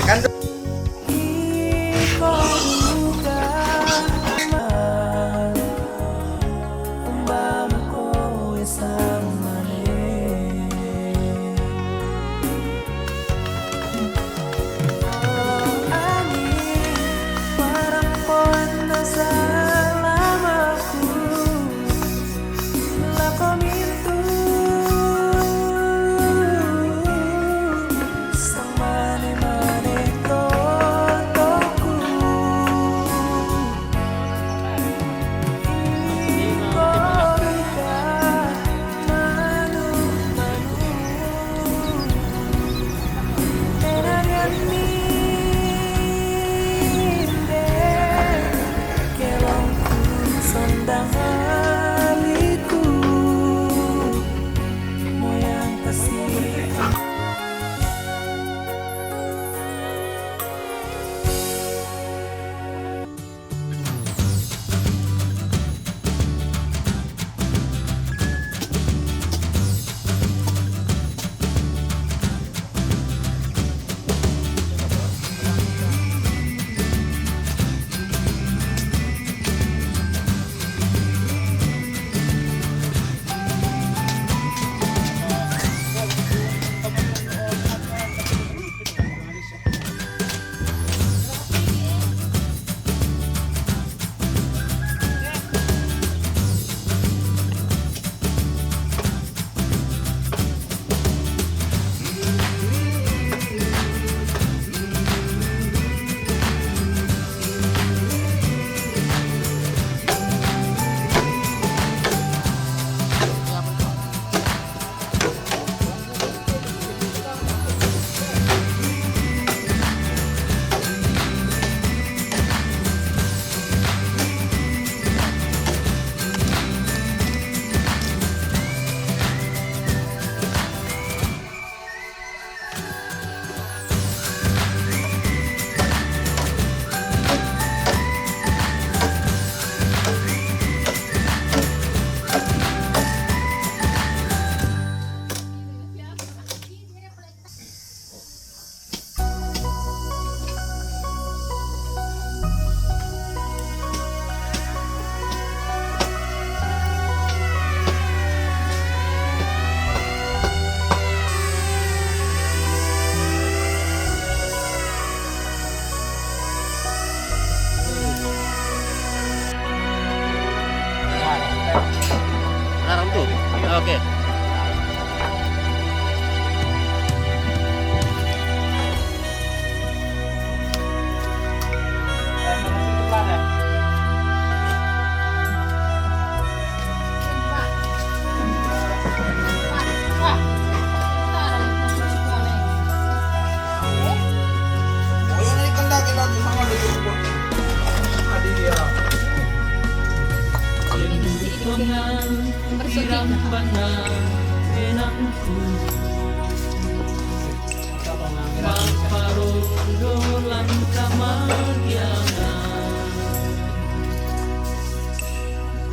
kan. Larang tuh. Oke.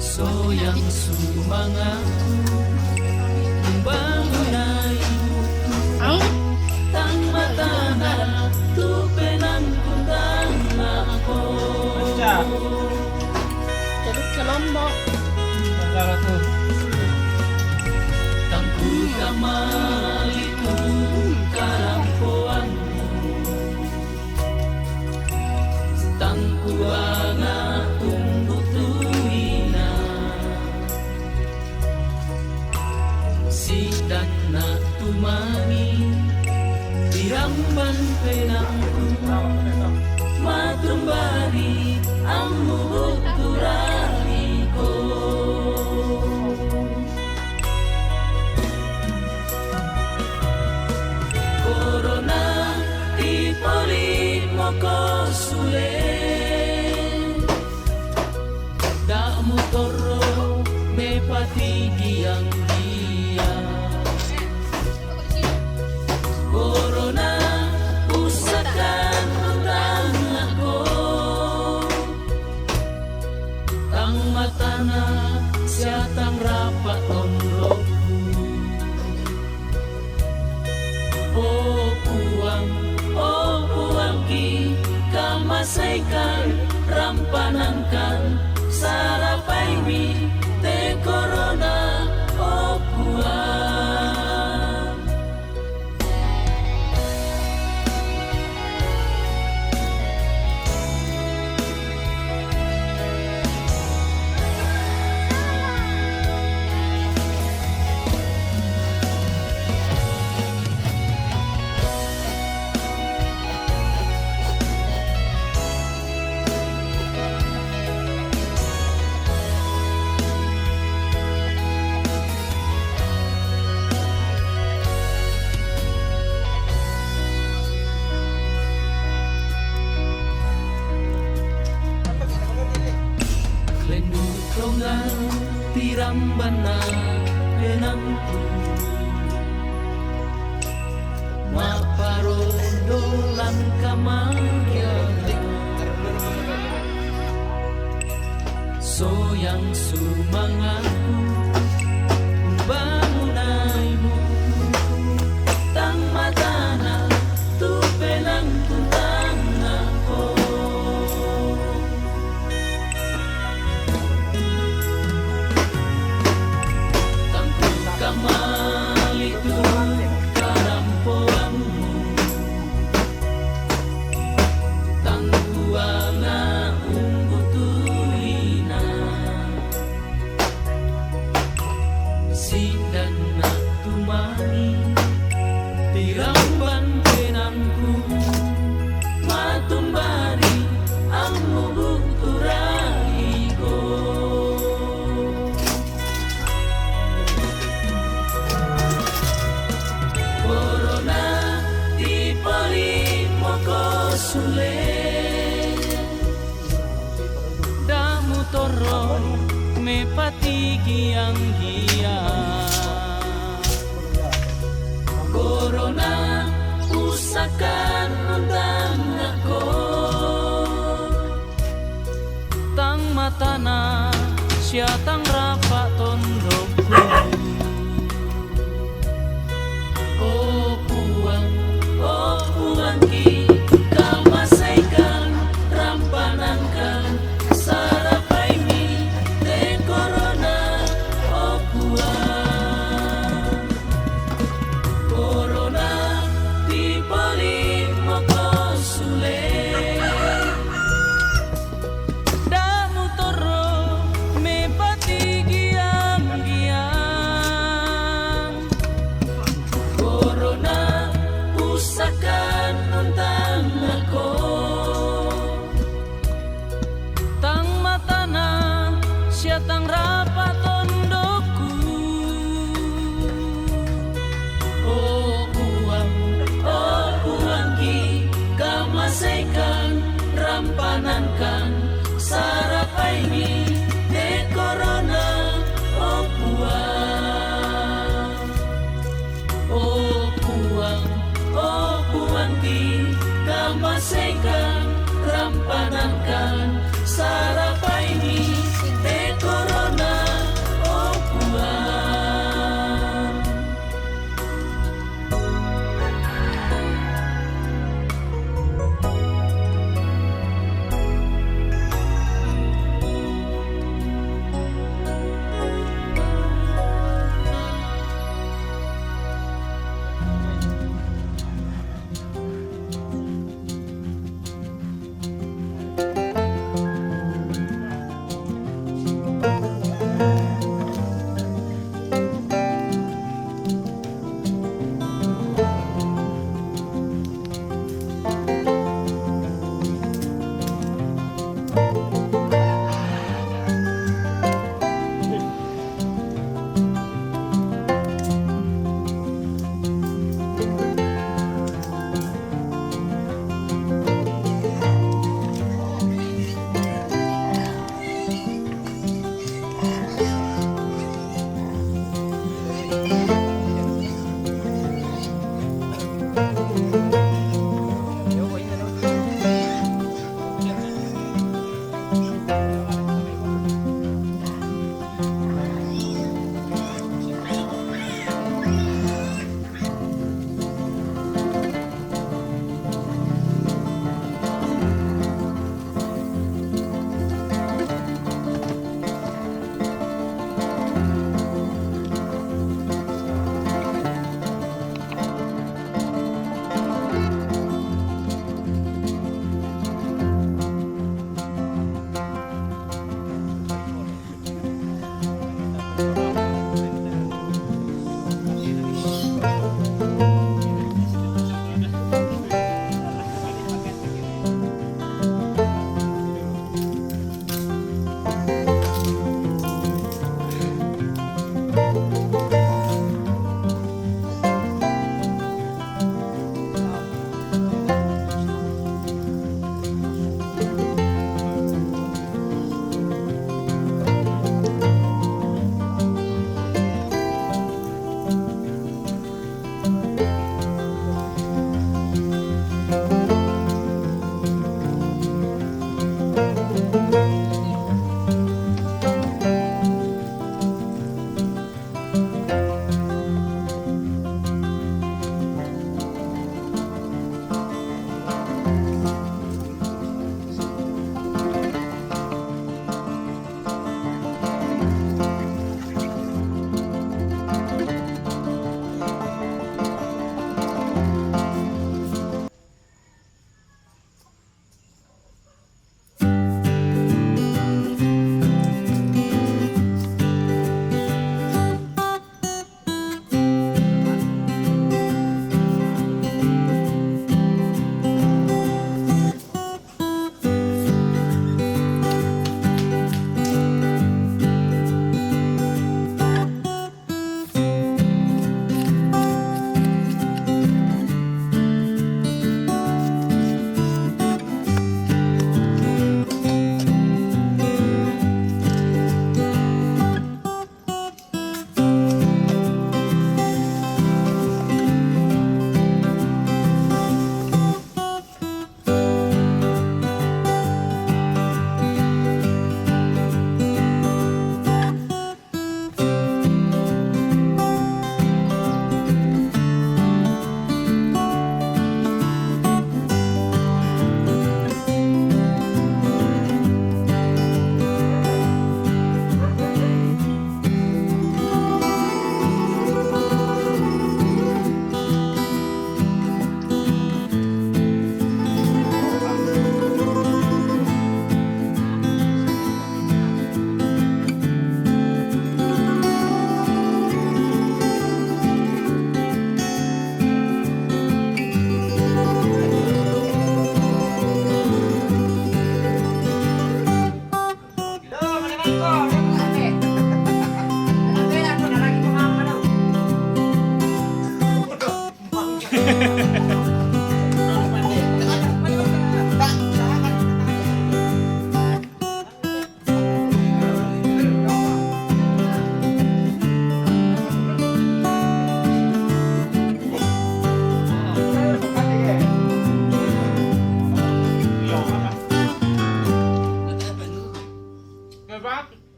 Soyang sumangat membangunai tang mata na tupenan kutang ako. Jadi ke Lombok. Tangku kamali kung karampuanmu, tangku anga umbutuina, sidan na tumani, diramban penangku, matumbari ang mubuturani ko. Corona ipoli mo ko sulit, da motoro me patigi ang dia. Corona usakan utang ako, tang mata na siya tang rapat onrok. Oh puang kamasaikan rampanangkan sarapay mi te corona o buwan. Lendutongan tirambana penampu maparondolan kamayang soyang sumangaku bangunaimu tang matana tu pelang tuntang ako. Kamalitu karampoanmu tangguanga umbutuina sidan na tumani tiramban penangku matumbari ang mubukturaigo. Corona di palimo ko sule damu toro me patigi ang gia. Corona usakan undang ako tang matana siya tang rapat tondokku. Oh puang ki kamasaikan rampanangkan sarapay mi te corona. Oh puang corona di paling mo sule damu toro me patigi ang giang. Corona usakan untang ako tang matana siya tang rapat tondokku. Oh puang ki kamasaikan rampanangkan sarapay mi te corona. Oh puang di kamasaikan rampanangkan sarapay mi te corona. Oh puang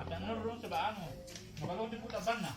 At ano ron sa baano? Mabagaw din po taban na.